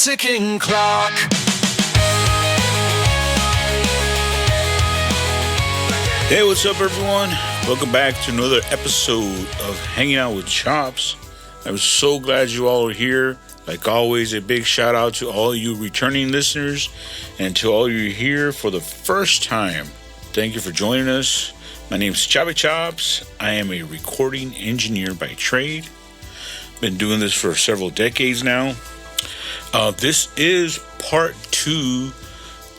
ticking clock. Hey, what's up, everyone? Welcome back to another episode of Hanging Out with Chops. I'm so glad you all are here. Like always, a big shout out to all you returning listeners and to all you here for the first time. Thank you for joining us. My name is Choppy Chops. I am a recording engineer by trade. Been doing this for several decades now. This is part 2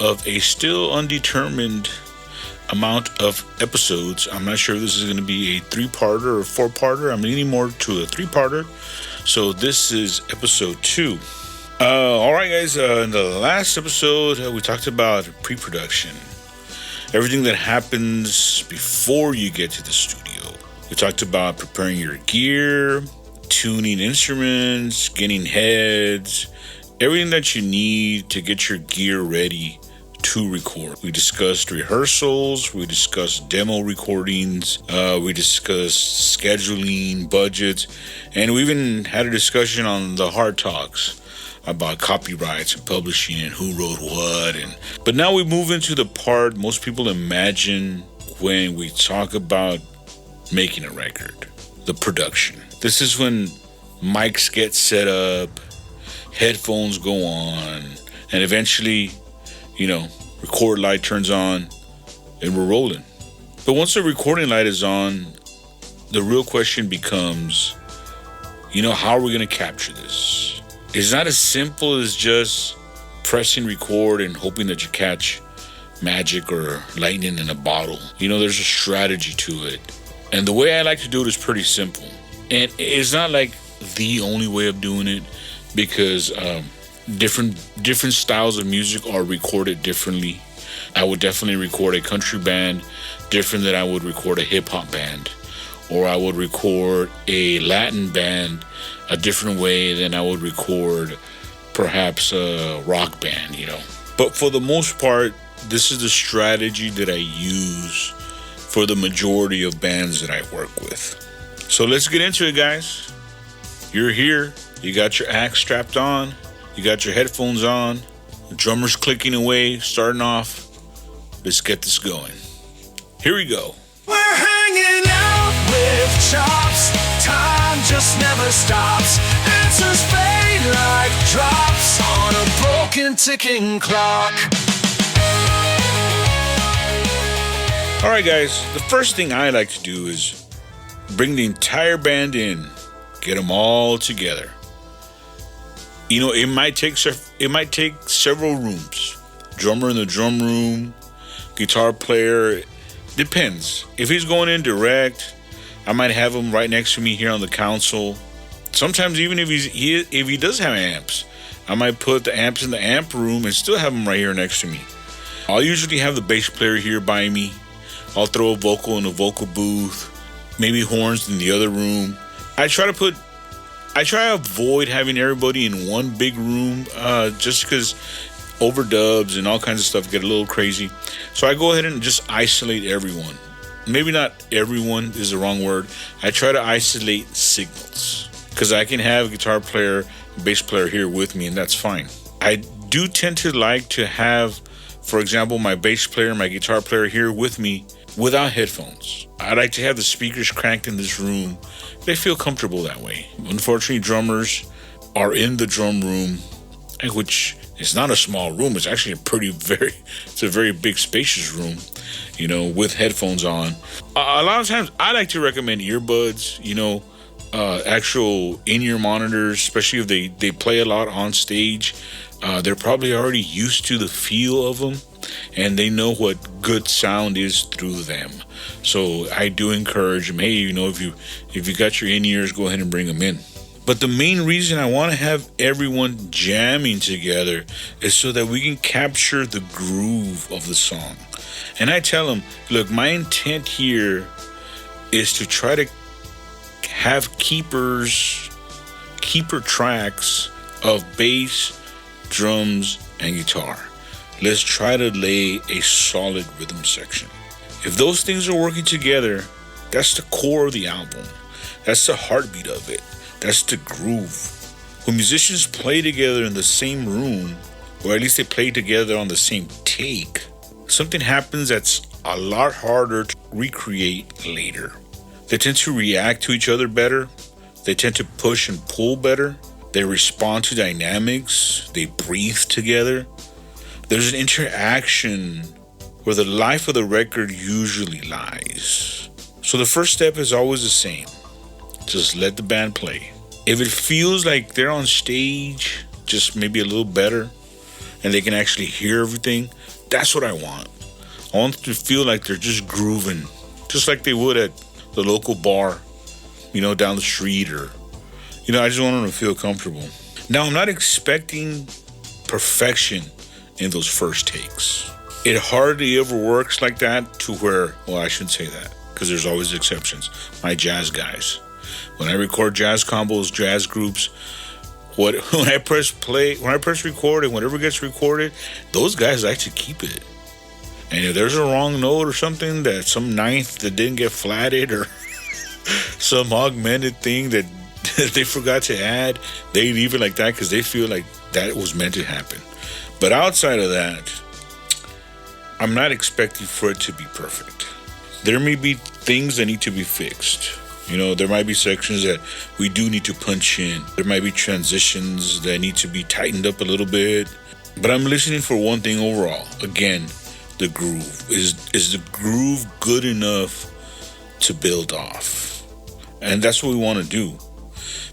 of a still undetermined amount of episodes. I'm not sure if this is going to be a 3-parter or 4-parter. I'm leaning more to a 3-parter. So this is episode 2. Alright guys, in the last episode we talked about pre-production. Everything that happens before you get to the studio. We talked about preparing your gear, tuning instruments, getting heads, everything that you need to get your gear ready to record. We discussed rehearsals, we discussed demo recordings, we discussed scheduling, budgets, and we even had a discussion on the hard talks about copyrights and publishing and who wrote what. But now we move into the part most people imagine when we talk about making a record, the production. This is when mics get set up, headphones go on, and eventually, record light turns on and we're rolling. But once the recording light is on, the real question becomes, how are we going to capture this? It's not as simple as just pressing record and hoping that you catch magic or lightning in a bottle. There's a strategy to it. And the way I like to do it is pretty simple. And it's not like the only way of doing it, because different styles of music are recorded differently. I would definitely record a country band different than I would record a hip-hop band, or I would record a Latin band a different way than I would record perhaps a rock band, But for the most part, this is the strategy that I use for the majority of bands that I work with. So let's get into it, guys. You're here. You got your axe strapped on. You got your headphones on. The drummer's clicking away, starting off. Let's get this going. Here we go. We're hanging out with Chops. Time just never stops. Answers fade like drops on a broken ticking clock. All right, guys. The first thing I like to do is bring the entire band in. Get them all together. It might take several rooms. Drummer in the drum room, guitar player. Depends. If he's going in direct, I might have him right next to me here on the console. Sometimes even if he does have amps, I might put the amps in the amp room and still have them right here next to me. I'll usually have the bass player here by me. I'll throw a vocal in the vocal booth, maybe horns in the other room. I try to avoid having everybody in one big room, just because overdubs and all kinds of stuff get a little crazy. So I go ahead and just isolate everyone. Maybe not everyone is the wrong word. I try to isolate signals, because I can have a guitar player, bass player here with me, and that's fine. I do tend to like to have, for example, my bass player, my guitar player here with me without headphones. I like to have the speakers cranked in this room. They feel comfortable that way. Unfortunately, drummers are in the drum room, which is not a small room. It's actually it's a very big, spacious room, with headphones on. A lot of times, I like to recommend earbuds, actual in-ear monitors, especially if they play a lot on stage. They're probably already used to the feel of them, and they know what good sound is through them. So I do encourage them, hey, if you got your in-ears, go ahead and bring them in. But the main reason I want to have everyone jamming together is so that we can capture the groove of the song. And I tell them, look, my intent here is to try to have keeper tracks of bass, drums, and guitar. Let's try to lay a solid rhythm section. If those things are working together, that's the core of the album. That's the heartbeat of it. That's the groove. When musicians play together in the same room, or at least they play together on the same take, something happens that's a lot harder to recreate later. They tend to react to each other better. They tend to push and pull better. They respond to dynamics. They breathe together. There's an interaction where the life of the record usually lies. So the first step is always the same. Just let the band play. If it feels like they're on stage, just maybe a little better, and they can actually hear everything, that's what I want. I want them to feel like they're just grooving, just like they would at the local bar, down the street, or, I just want them to feel comfortable. Now, I'm not expecting perfection in those first takes. It hardly ever works like that to where, well, I shouldn't say that, because there's always exceptions. My jazz guys. When I record jazz combos, jazz groups, when I press play, when I press record, and whatever gets recorded, those guys like to keep it. And if there's a wrong note or something, that some ninth that didn't get flatted, or some augmented thing that they forgot to add, they leave it like that because they feel like that was meant to happen. But outside of that, I'm not expecting for it to be perfect. There may be things that need to be fixed. There might be sections that we do need to punch in. There might be transitions that need to be tightened up a little bit. But I'm listening for one thing overall. Again, the groove. Is the groove good enough to build off? And that's what we want to do.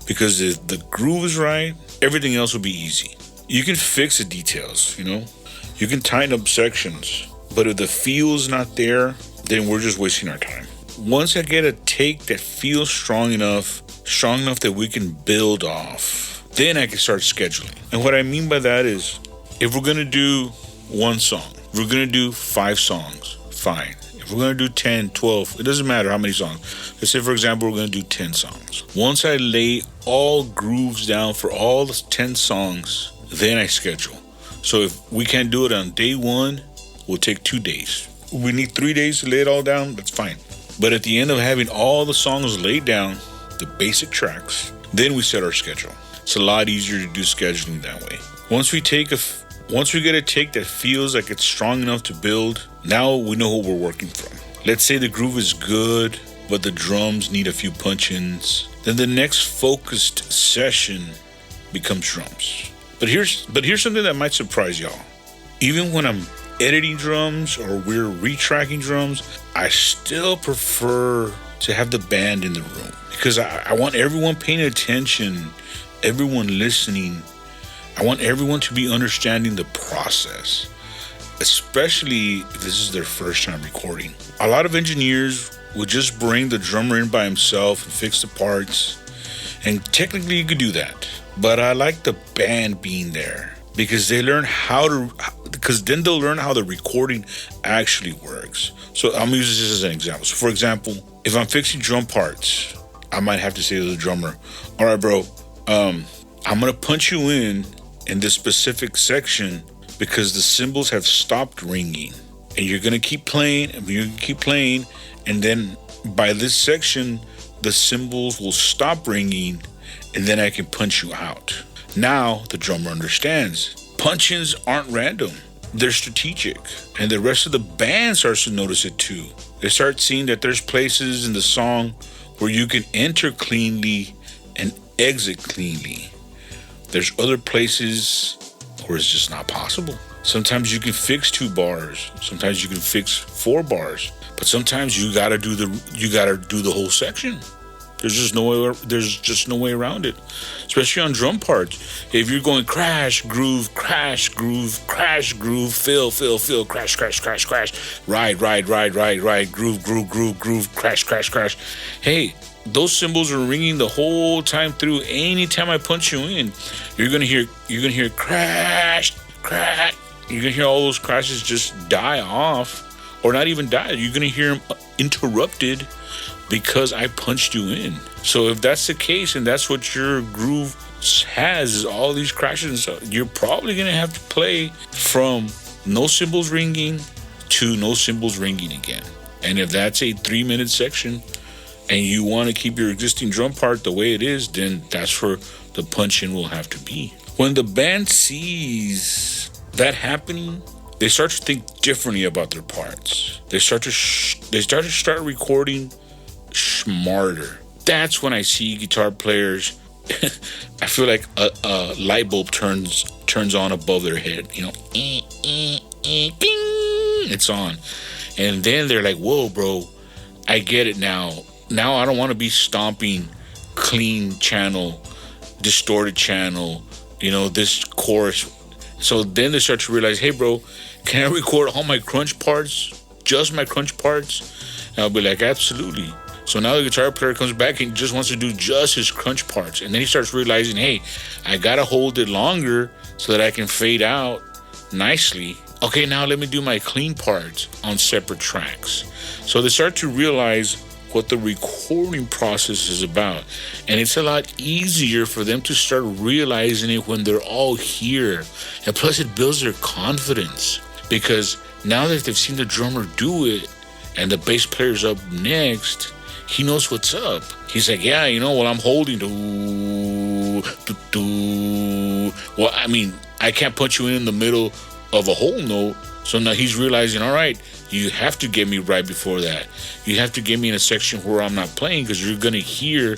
Because if the groove is right, everything else will be easy. You can fix the details, You can tighten up sections. But if the feel's not there, then we're just wasting our time. Once I get a take that feels strong enough that we can build off, then I can start scheduling. And what I mean by that is, if we're going to do one song, if we're going to do 5 songs, fine. If we're going to do 10, 12, it doesn't matter how many songs. Let's say, for example, we're going to do 10 songs. Once I lay all grooves down for all the 10 songs, then I schedule. So if we can't do it on day 1, we'll take 2 days. We need 3 days to lay it all down, that's fine. But at the end of having all the songs laid down, the basic tracks, then we set our schedule. It's a lot easier to do scheduling that way. Once we get a take that feels like it's strong enough to build, now we know what we're working from. Let's say the groove is good, but the drums need a few punch-ins. Then the next focused session becomes drums. But here's something that might surprise y'all. Even when I'm editing drums or we're retracking drums, I still prefer to have the band in the room because I want everyone paying attention, everyone listening. I want everyone to be understanding the process, especially if this is their first time recording. A lot of engineers will just bring the drummer in by himself and fix the parts, and technically you could do that, but I like the band being there because then they'll learn how the recording actually works. So I'm gonna use this as an example. So for example, if I'm fixing drum parts, I might have to say to the drummer, all right, bro, I'm gonna punch you in this specific section because the cymbals have stopped ringing. And you're gonna keep playing, and then by this section, the cymbals will stop ringing, and then I can punch you out. Now the drummer understands. Punch-ins aren't random. They're strategic. And the rest of the band starts to notice it too. They start seeing that there's places in the song where you can enter cleanly and exit cleanly. There's other places where it's just not possible. Sometimes you can fix 2 bars. Sometimes you can fix 4 bars. But sometimes you gotta do the whole section. There's just no way around it. Especially on drum parts. If you're going crash, groove, crash, groove, crash, groove, fill, crash, crash, crash, crash, ride, groove, crash, crash, crash. Hey, those cymbals are ringing the whole time through. Anytime I punch you in, you're gonna hear crash, crash. You're gonna hear all those crashes just die off, or not even die. You're gonna hear them interrupted because I punched you in. So if that's the case and that's what your groove has, is all these crashes, you're probably gonna have to play from no cymbals ringing to no cymbals ringing again. And if that's a 3-minute section and you want to keep your existing drum part the way it is, then that's for the punch-in will have to be. When the band sees that happening, they start to think differently about their parts. They start to recording smarter. That's when I see guitar players. I feel like a light bulb turns on above their head. You know, it's on, and then they're like, "Whoa, bro, I get it now. Now I don't want to be stomping clean channel, distorted channel. You know, this chorus." So then they start to realize, "Hey, bro, can I record all my crunch parts, just my crunch parts?" And I'll be like, "Absolutely." So now the guitar player comes back and just wants to do just his crunch parts. And then he starts realizing, hey, I got to hold it longer so that I can fade out nicely. Okay, now let me do my clean parts on separate tracks. So they start to realize what the recording process is about. And it's a lot easier for them to start realizing it when they're all here. And plus it builds their confidence, because now that they've seen the drummer do it and the bass player's up next, he knows what's up. He's like, yeah, you know, well, I'm holding well, I mean, I can't punch you in the middle of a whole note. So now he's realizing, all right, you have to get me right before that. You have to get me in a section where I'm not playing, because you're going to hear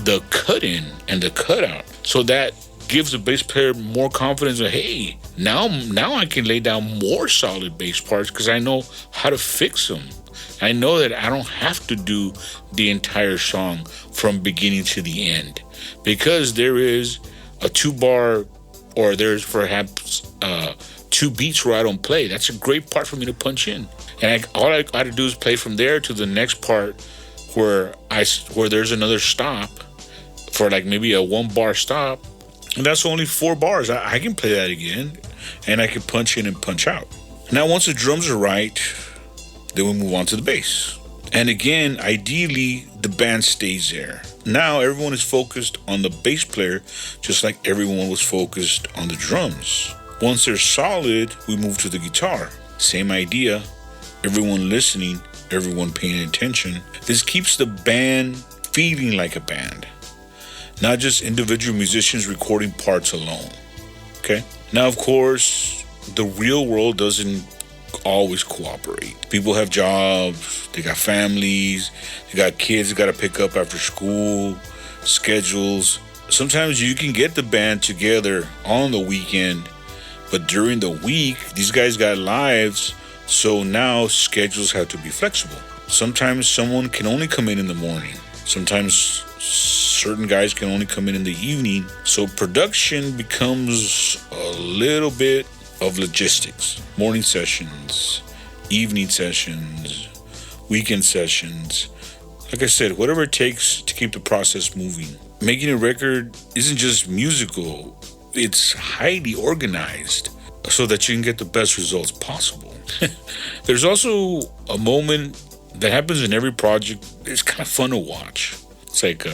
the cut in and the cut out. So that gives the bass player more confidence that, hey, now I can lay down more solid bass parts because I know how to fix them. I know that I don't have to do the entire song from beginning to the end, because there is a 2-bar, or there's perhaps 2 beats where I don't play. That's a great part for me to punch in. And all I got to do is play from there to the next part where there's another stop for like maybe a 1-bar stop. And that's only 4 bars. I can play that again, and I can punch in and punch out. Now, once the drums are right, then we move on to the bass. And again, ideally, the band stays there. Now, everyone is focused on the bass player, just like everyone was focused on the drums. Once they're solid, we move to the guitar. Same idea. Everyone listening, everyone paying attention. This keeps the band feeling like a band, not just individual musicians recording parts alone. Okay? Now, of course, the real world doesn't always cooperate. People have jobs, they got families, they got kids they got to pick up after school, schedules. Sometimes you can get the band together on the weekend, but during the week, these guys got lives, so now schedules have to be flexible. Sometimes someone can only come in the morning. Sometimes certain guys can only come in the evening. So production becomes a little bit of logistics. Morning sessions, evening sessions, weekend sessions. Like I said, whatever it takes to keep the process moving. Making a record isn't just musical, it's highly organized so that you can get the best results possible. There's also a moment that happens in every project. It's kind of fun to watch. It's like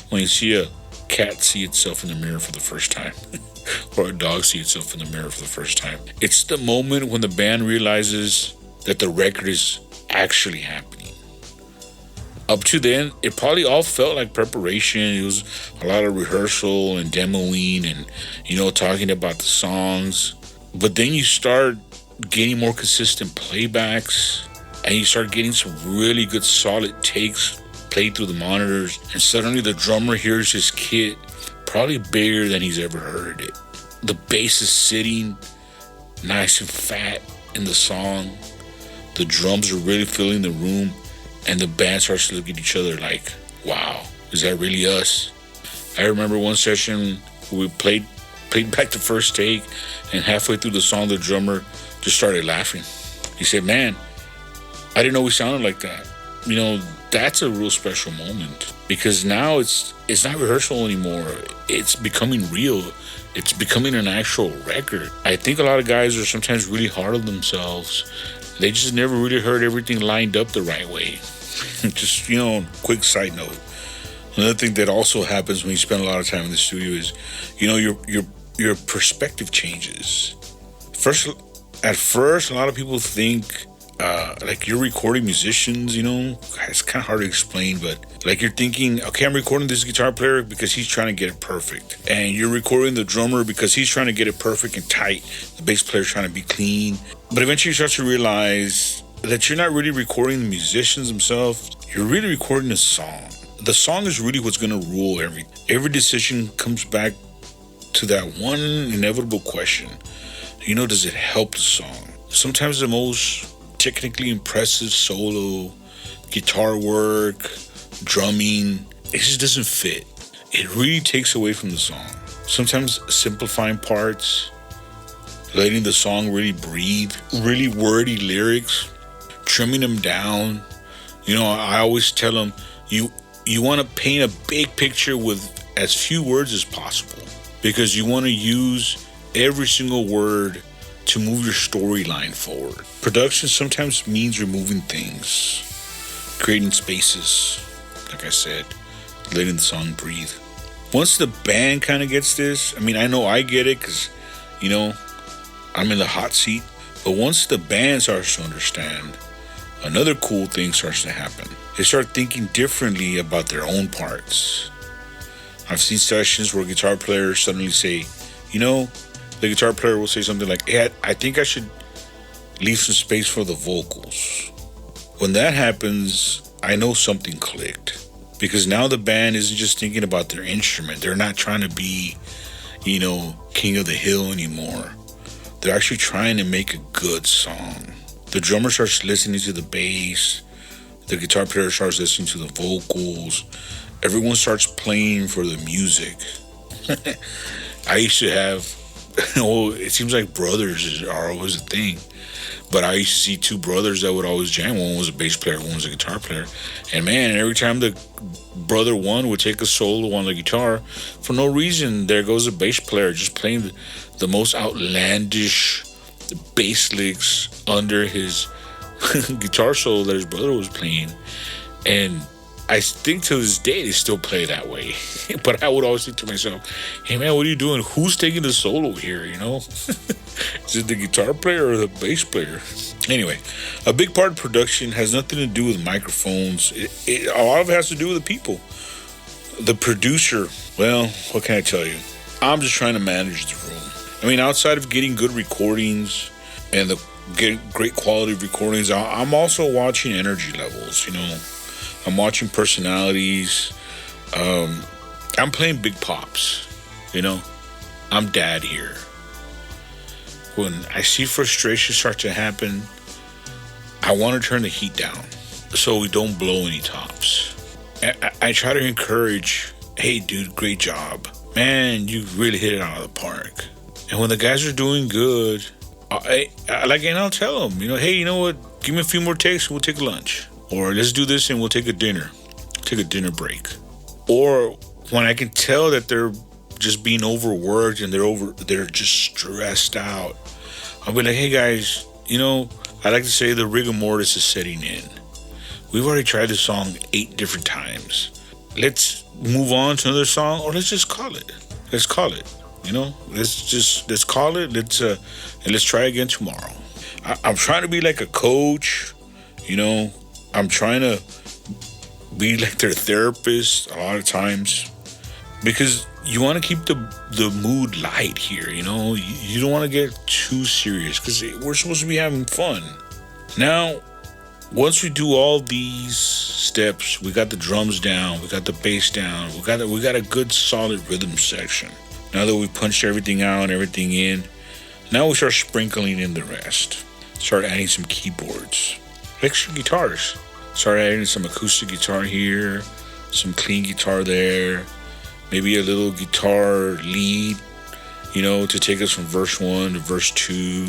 when you see a cat see itself in the mirror for the first time, or a dog see itself in the mirror for the first time. It's the moment when the band realizes that the record is actually happening. Up to then, it probably all felt like preparation. It was a lot of rehearsal and demoing and, talking about the songs. But then you start getting more consistent playbacks, and you start getting some really good solid takes played through the monitors. And suddenly the drummer hears his kit probably bigger than he's ever heard it. The bass is sitting nice and fat in the song. The drums are really filling the room. And the band starts to look at each other like, wow, is that really us? I remember one session where we played back the first take, and halfway through the song, the drummer just started laughing. He said, man, I didn't know we sounded like that. That's a real special moment, because now it's not rehearsal anymore. It's becoming real. It's becoming an actual record. I think a lot of guys are sometimes really hard on themselves. They just never really heard everything lined up the right way. Just, quick side note. Another thing that also happens when you spend a lot of time in the studio is, your perspective changes. At first, a lot of people think like you're recording musicians, it's kind of hard to explain, but like you're thinking, okay, I'm recording this guitar player because he's trying to get it perfect. And you're recording the drummer because he's trying to get it perfect and tight. The bass player's trying to be clean. But eventually you start to realize that you're not really recording the musicians themselves. You're really recording a song. The song is really what's going to rule everything. Every decision comes back to that one inevitable question. Does it help the song? Sometimes the most technically impressive solo, guitar work, drumming, it just doesn't fit. It really takes away from the song. Sometimes simplifying parts, letting the song really breathe, really wordy lyrics, trimming them down. I always tell them, you want to paint a big picture with as few words as possible, because you want to use every single word to move your storyline forward. Production sometimes means removing things, creating spaces, like I said, letting the song breathe. Once the band kind of gets this, I know I get it because, I'm in the hot seat. But once the band starts to understand, another cool thing starts to happen. They start thinking differently about their own parts. I've seen sessions where guitar players suddenly say, the guitar player will say something like, hey, I think I should leave some space for the vocals. When that happens, I know something clicked. Because now the band isn't just thinking about their instrument. They're not trying to be, king of the hill anymore. They're actually trying to make a good song. The drummer starts listening to the bass. The guitar player starts listening to the vocals. Everyone starts playing for the music. I used to have, it seems like brothers are always a thing. But I used to see two brothers that would always jam. One was a bass player, one was a guitar player. And man, every time the brother one would take a solo on the guitar, for no reason, there goes a bass player just playing the most outlandish bass licks under his guitar solo that his brother was playing. And I think to this day they still play that way. But I would always think to myself, hey man, what are you doing? Who's taking the solo here, Is it the guitar player or the bass player? Anyway, a big part of production has nothing to do with microphones. A lot of it has to do with the people. The producer, well, what can I tell you? I'm just trying to manage the room. Outside of getting good recordings and getting great quality recordings, I'm also watching energy levels, I'm watching personalities. I'm playing big pops, I'm dad here. When I see frustration start to happen, I want to turn the heat down so we don't blow any tops. I try to encourage, hey dude, great job. Man, you really hit it out of the park. And when the guys are doing good, I'll tell them, hey, you know what? Give me a few more takes and we'll take lunch. Or let's do this and we'll take a dinner break. Or when I can tell that they're just being overworked and they're just stressed out, I'll be like, hey guys, I like to say the rigor mortis is setting in. We've already tried this song 8 different times. Let's move on to another song, or let's just call it. Let's call it. Let's call it. And let's try again tomorrow. I'm trying to be like a coach. I'm trying to be like their therapist a lot of times, because you want to keep the mood light here. You don't want to get too serious because we're supposed to be having fun. Now, once we do all these steps, we got the drums down, we got the bass down, we got a good solid rhythm section. Now that we punched everything out and everything in, now we start sprinkling in the rest. Start adding some keyboards, extra guitars. Start adding some acoustic guitar here, some clean guitar there, maybe a little guitar lead, to take us from verse 1 to verse 2,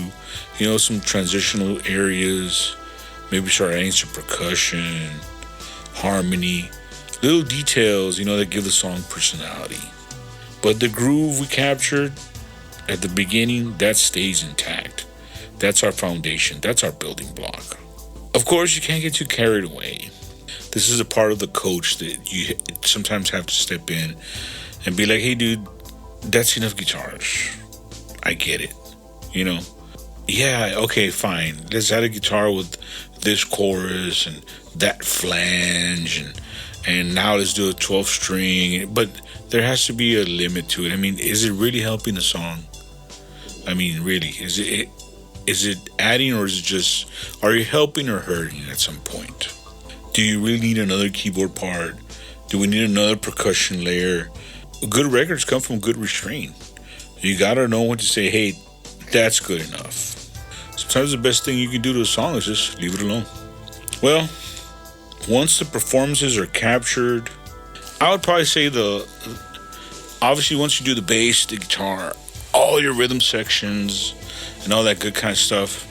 some transitional areas. Maybe start adding some percussion, harmony, little details, that give the song personality. But the groove we captured at the beginning, that stays intact. That's our foundation. That's our building block. Of course, you can't get too carried away. This is a part of the coach that you sometimes have to step in and be like, hey, dude, that's enough guitars. I get it. You yeah, okay, fine. Let's add a guitar with this chorus and that flange, and now let's do a 12 string. But there has to be a limit to it. I mean, is it really helping the song? I mean, really, is it adding, or is it just, are you helping or hurting at some point? Do you really need another keyboard part? Do we need another percussion layer? Good records come from good restraint. You gotta know when to say, hey, that's good enough. Sometimes the best thing you can do to a song is just leave it alone. Well, once the performances are captured, I would probably say obviously once you do the bass, the guitar, all your rhythm sections, and all that good kind of stuff,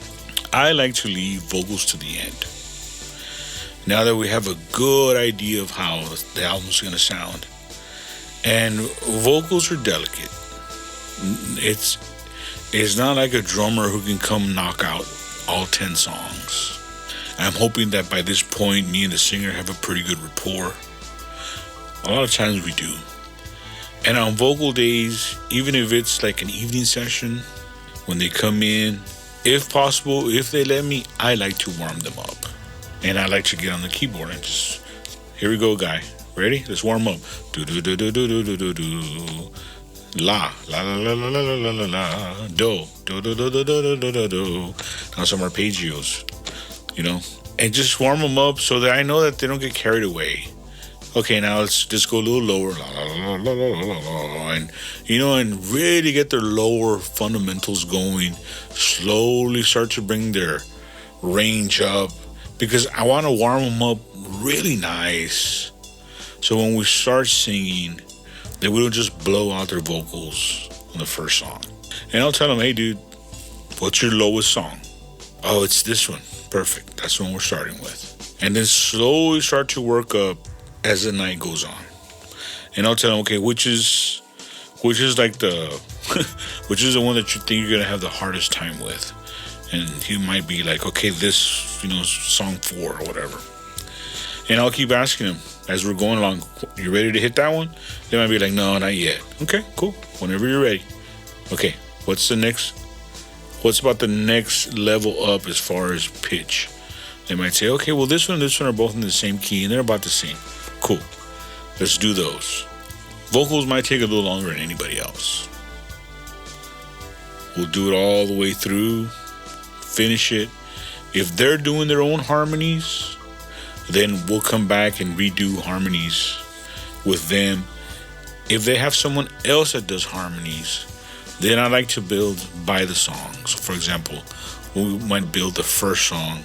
I like to leave vocals to the end. Now that we have a good idea of how the album's going to sound. And vocals are delicate. It's not like a drummer who can come knock out all 10 songs. I'm hoping that by this point, me and the singer have a pretty good rapport. A lot of times we do. And on vocal days, even if it's like an evening session, when they come in, if possible, if they let me, I like to warm them up. And I like to get on the keyboard and just, here we go, guy. Ready? Let's warm up. Do do do do do do do do do. La la la la la la la la la. Do do do do do do do do do. Now some arpeggios, you know, and just warm them up so that I know that they don't get carried away. Okay, now let's just go a little lower, la la la la la la la, and and really get their lower fundamentals going. Slowly start to bring their range up, because I want to warm them up really nice, so when we start singing, that we don't just blow out their vocals on the first song. And I'll tell them, hey, dude, what's your lowest song? Oh, it's this one. Perfect. That's the one we're starting with. And then slowly start to work up as the night goes on. And I'll tell them, okay, which is like which is the one that you think you're going to have the hardest time with. And he might be like, okay, this, song 4 or whatever. And I'll keep asking him as we're going along, you ready to hit that one? They might be like, no, not yet. Okay, cool. Whenever you're ready. Okay, what's about the next level up as far as pitch? They might say, okay, well, this one and this one are both in the same key, and they're about the same. Cool. Let's do those. Vocals might take a little longer than anybody else. We'll do it all the way through, finish it. If they're doing their own harmonies, then we'll come back and redo harmonies with them. If they have someone else that does harmonies, then I like to build by the songs. For example, we might build the first song,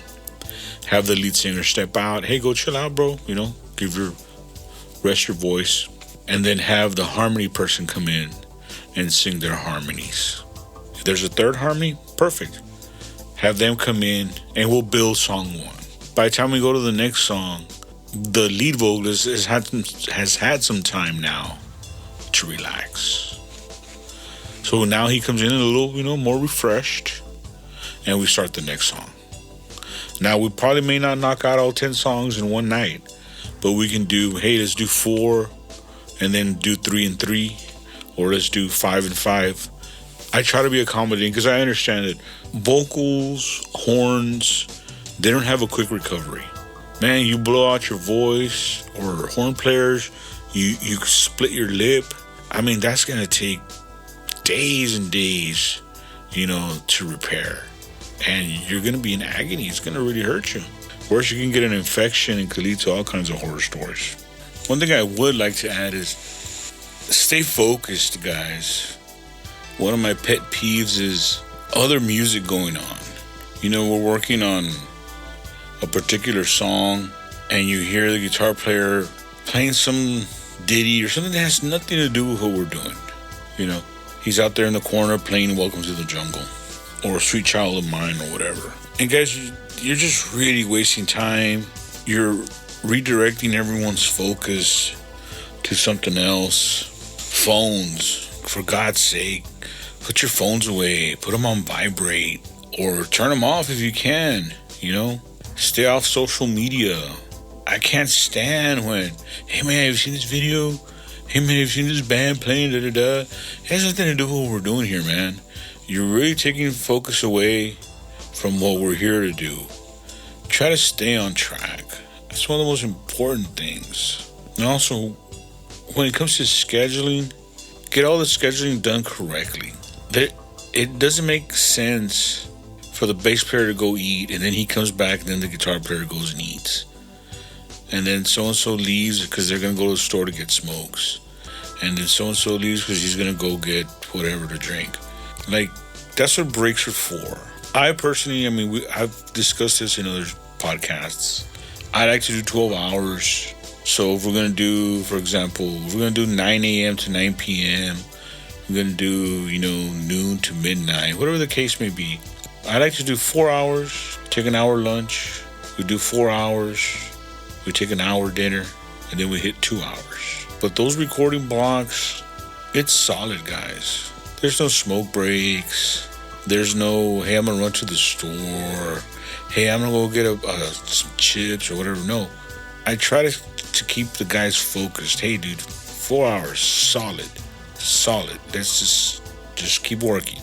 have the lead singer step out, hey, go chill out, bro, rest your voice, and then have the harmony person come in and sing their harmonies. If there's a third harmony, perfect. Have them come in and we'll build song 1. By the time we go to the next song, the lead vocalist has had some time now to relax. So now he comes in a little, more refreshed, and we start the next song. Now, we probably may not knock out all 10 songs in one night, but we can do, hey, let's do 4 and then do 3 and 3, or let's do 5 and 5. I try to be accommodating because I understand that vocals, horns, they don't have a quick recovery. Man, you blow out your voice, or horn players, you split your lip. I mean, that's going to take days and days, to repair. And you're going to be in agony. It's going to really hurt you. Worse, you can get an infection and could lead to all kinds of horror stories. One thing I would like to add is stay focused, guys. One of my pet peeves is other music going on. We're working on a particular song and you hear the guitar player playing some ditty or something that has nothing to do with what we're doing. He's out there in the corner playing Welcome to the Jungle or Sweet Child of Mine or whatever. And guys, you're just really wasting time. You're redirecting everyone's focus to something else. Phones, for God's sake, put your phones away, put them on vibrate, or turn them off if you can, Stay off social media. I can't stand when, hey man, have you seen this video? Hey man, have you seen this band playing, da-da-da? It has nothing to do with what we're doing here, man. you're really taking focus away from what we're here to do. Try to stay on track. That's one of the most important things. And also, when it comes to scheduling, get all the scheduling done correctly. It doesn't make sense for the bass player to go eat, and then he comes back, and then the guitar player goes and eats. And then so-and-so leaves because they're going to go to the store to get smokes. And then so-and-so leaves because he's going to go get whatever to drink. Like, that's what breaks are for. I personally, I've discussed this in other podcasts. I like to do 12 hours. So if we're going to do, for example, if we're going to do 9 a.m. to 9 p.m., we're going to do, noon to midnight, whatever the case may be. I like to do 4 hours, take an hour lunch. We do 4 hours. We take an hour dinner, and then we hit 2 hours. But those recording blocks, it's solid, guys. There's no smoke breaks. There's no, hey, I'm going to run to the store. Hey, I'm going to go get some chips or whatever. No. I try to keep the guys focused. Hey, dude, 4 hours, solid. Let's just keep working.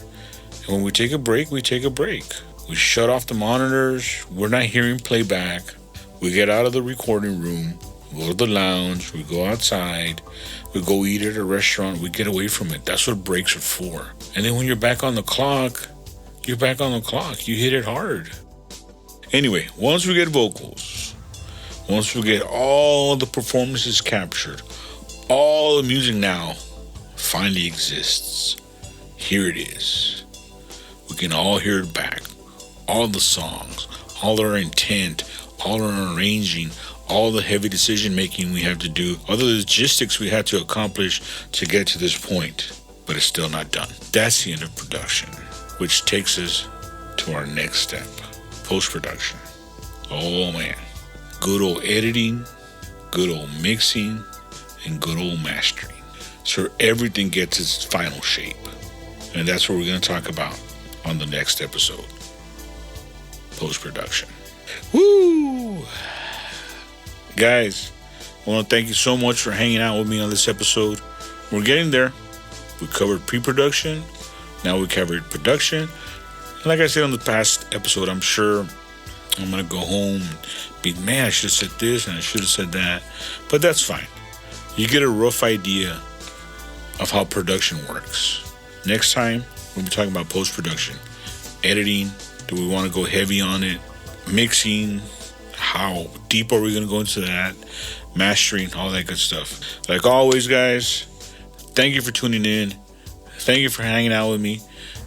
And when we take a break, we take a break. We shut off the monitors. We're not hearing playback. We get out of the recording room, go to the lounge, we go outside, we go eat at a restaurant, we get away from it. That's what breaks are for. And then when you're back on the clock, you're back on the clock. You hit it hard. Anyway, once we get vocals, once we get all the performances captured, all the music now finally exists. Here it is. We can all hear it back. All the songs, all our intent, all our arranging, all the heavy decision making we have to do, all the logistics we had to accomplish to get to this point, but it's still not done. That's the end of production, which takes us to our next step, post-production. Oh man, good old editing, good old mixing, and good old mastering. So everything gets its final shape. And that's what we're going to talk about on the next episode, post-production. Woo! Guys, I want to thank you so much for hanging out with me on this episode. We're getting there. We covered pre-production. Now we covered production. And like I said on the past episode, I'm sure I'm going to go home and be, man, I should have said this and I should have said that. But that's fine. You get a rough idea of how production works. Next time, we'll be talking about post-production. Editing. Do we want to go heavy on it? Mixing. How deep are we going to go into that? Mastering. All that good stuff. Like always, guys, thank you for tuning in. Thank you for hanging out with me.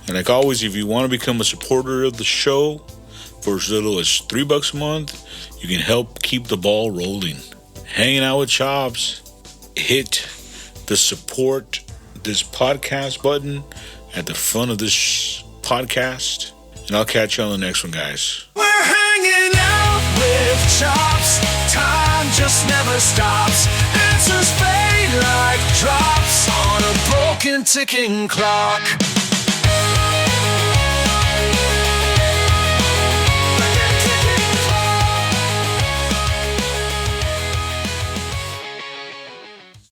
And like always, if you want to become a supporter of the show for as little as $3 a month, you can help keep the ball rolling. Hanging out with Chops. Hit the support this podcast button at the front of this podcast. And I'll catch you on the next one, guys. We're hanging out with Chops. Time just never stops. Answers fade like drops on a broken ticking clock.